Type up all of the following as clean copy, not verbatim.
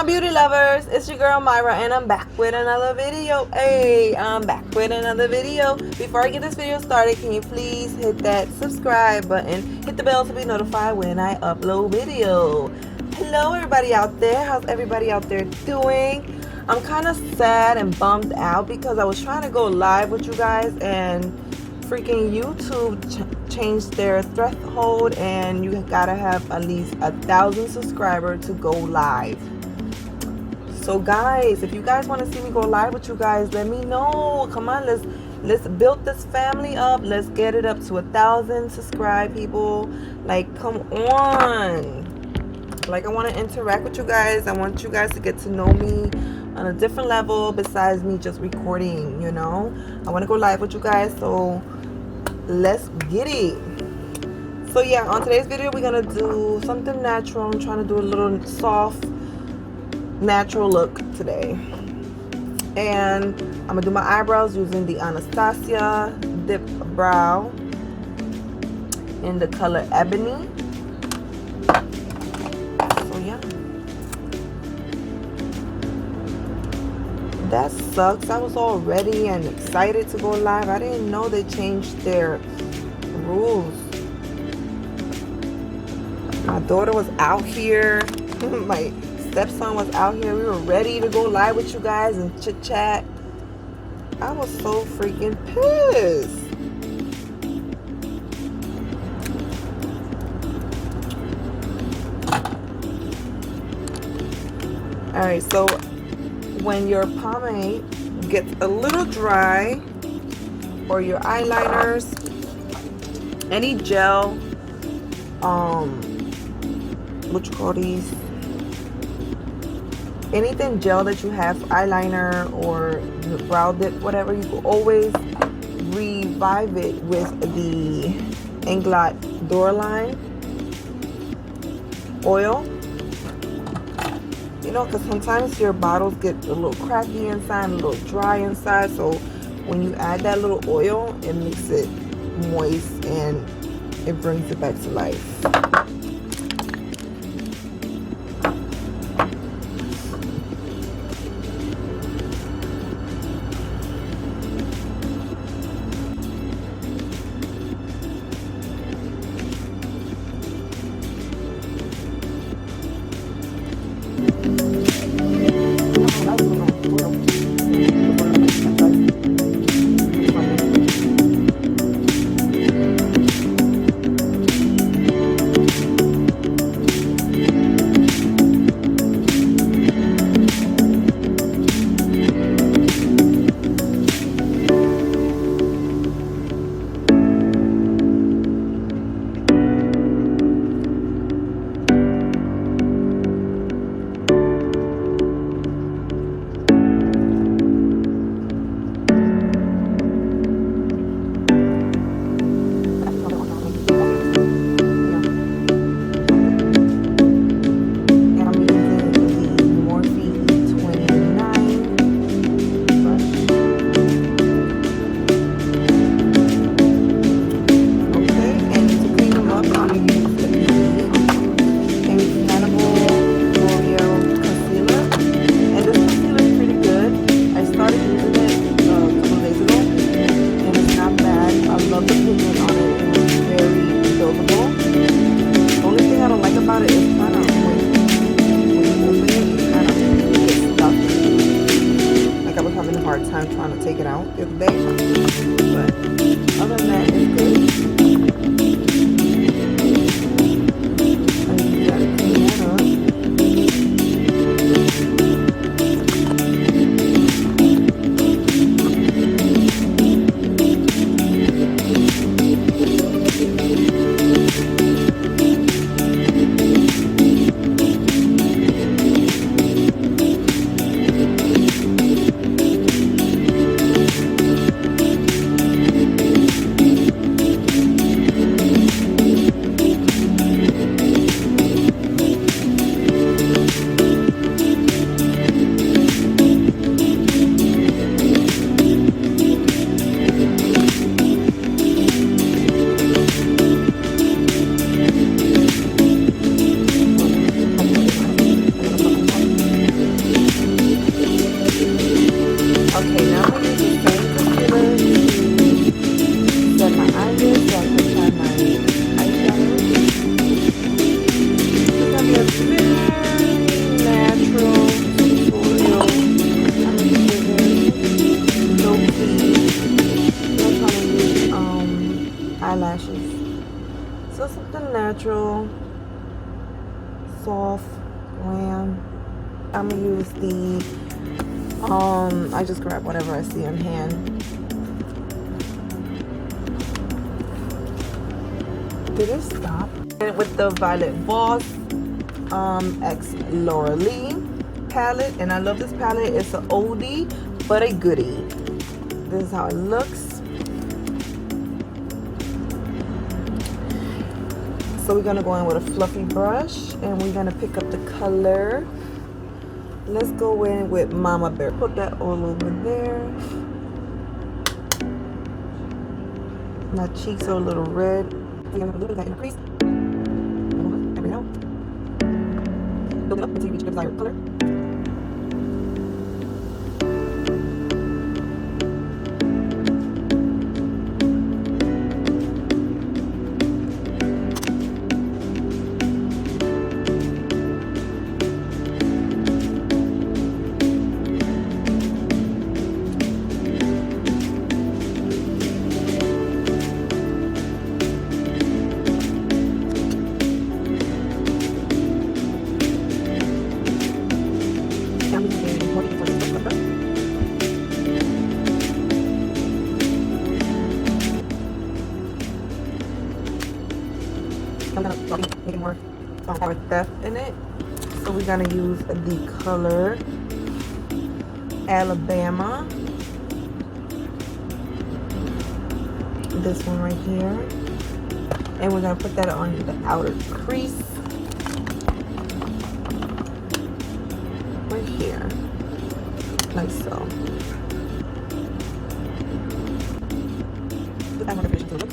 beauty lovers, it's your girl Myra and I'm back with another video. Hey, I'm back with another video. Before I get this video started, can you please hit that subscribe button, hit the bell to be notified when I upload video. Hello everybody out there, how's everybody out there doing? I'm kind of sad and bummed out because I was trying to go live with you guys and freaking YouTube changed their threshold and you gotta have at least 1,000 subscribers to go live. So guys, if you guys want to see me go live with you guys, let me know. Come on, let's build this family up. Let's get it up to 1,000 subscribe people. Like, come on. Like, I want to interact with you guys. I want you guys to get to know me on a different level besides me just recording, you know. I want to go live with you guys, so let's get it. So yeah, on today's video we're gonna do something natural. I'm trying to do a little soft natural look today, and I'm gonna do my eyebrows using the Anastasia Dip Brow in the color Ebony. So yeah, that sucks. I was all ready and excited to go live. I didn't know they changed their rules. My daughter was out here. My stepson was out here. We were ready to go live with you guys and chit chat. I was so freaking pissed. Alright, so when your pomade gets a little dry, or your eyeliners, any gel, what you call these, anything gel that you have, eyeliner or brow dip, whatever, you can always revive it with the Inglot Doraline oil. You know, because sometimes your bottles get a little cracky inside, a little dry inside, so when you add that little oil, it makes it moist and it brings it back to life. eyelashes. So something natural, soft, glam. I'm gonna use the I just grab whatever I see on hand. Did it stop? And with the Violet Voss X Laura Lee palette, and I love this palette. It's an oldie but a goodie. This is how it looks. So we're gonna go in with a fluffy brush, and we're gonna pick up the color. Let's go in with Mama Bear. Put that all over there. My cheeks are a little red. I'm gonna put a little bit of that in the crease. Every now. Build it up until you reach the desired color. I'm gonna make it more depth in it. So we're gonna use the color Alabama. This one right here. And we're gonna put that on the outer crease. Right here. Like so. Put that more definition to the look.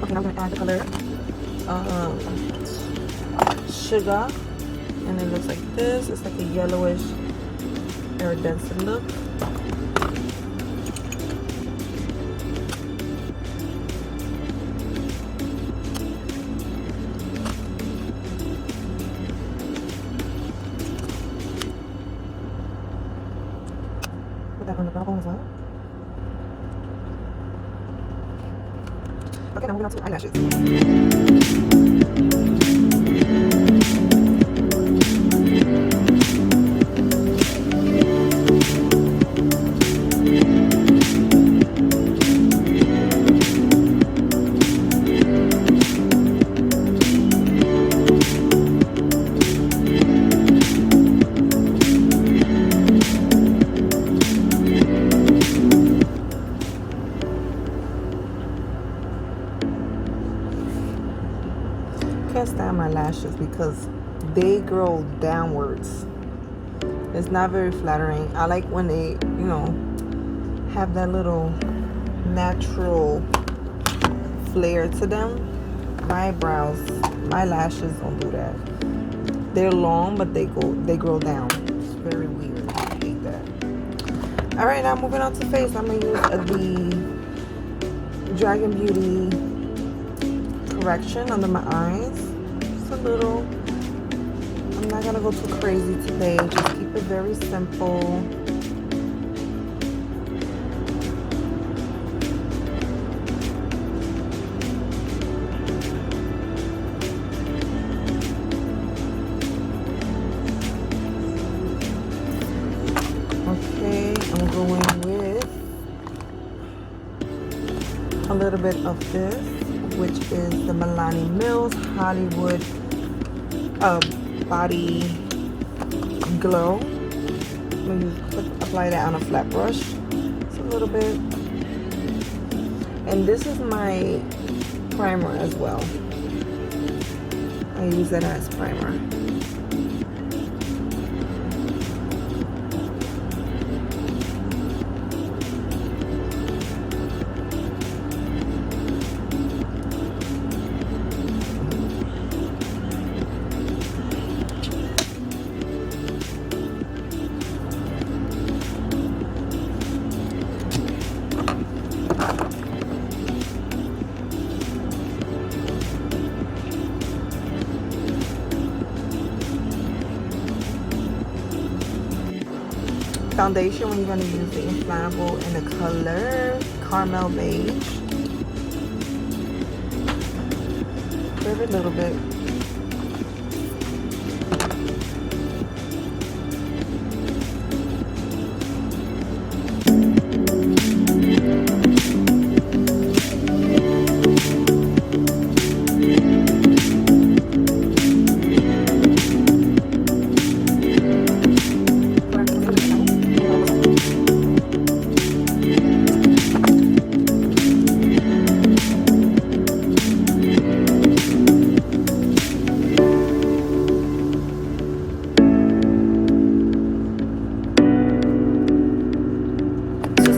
Okay, I'm going to add the color Sugar, and it looks like this. It's like a yellowish iridescent look. Put that on the brow bone as well. Okay, now moving on to eyelashes. Can't stand my lashes because they grow downwards. It's not very flattering. I like when they, you know, have that little natural flare to them. My brows, my lashes don't do that. They're long, but they grow down. It's very weird. I hate that. All right, now moving on to face. I'm gonna use the Dragon Beauty correction under my eyes. Just a little. I'm not gonna go too crazy today. Just keep it very simple. Okay, I'm going with a little bit of this, which is the Milani Mills Hollywood Body Glow. I'm going to apply that on a flat brush. Just a little bit. And this is my primer as well. I use that as primer. foundation when you're going to use the inflammable in the color caramel beige. Every little bit.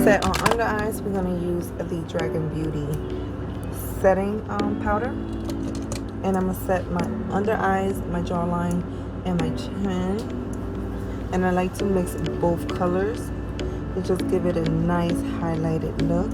Set on under eyes, we're going to use the Dragon Beauty setting powder, and I'm going to set my under eyes, my jawline, and my chin, and I like to mix both colors to just give it a nice highlighted look.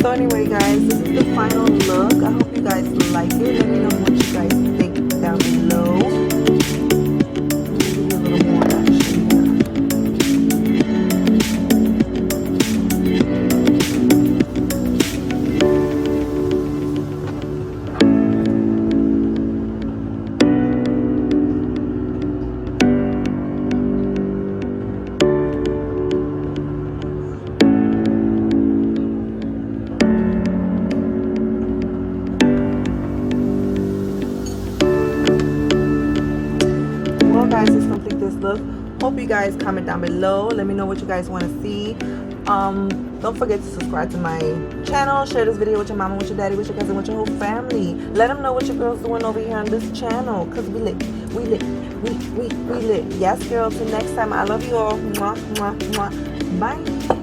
So anyway guys, this is the final look. I hope you guys like it. Let me know what you guys think down below. Give you a little more action here. Guys, let's complete this look. Hope you guys comment down below. Let me know what you guys want to see. Don't forget to subscribe to my channel. Share this video with your mama, with your daddy, with your cousin, with your whole family. Let them know what your girl's doing over here on this channel, because we lit. We lit. Yes girl, till next time. I love you all. Mwah, mwah, mwah. Bye.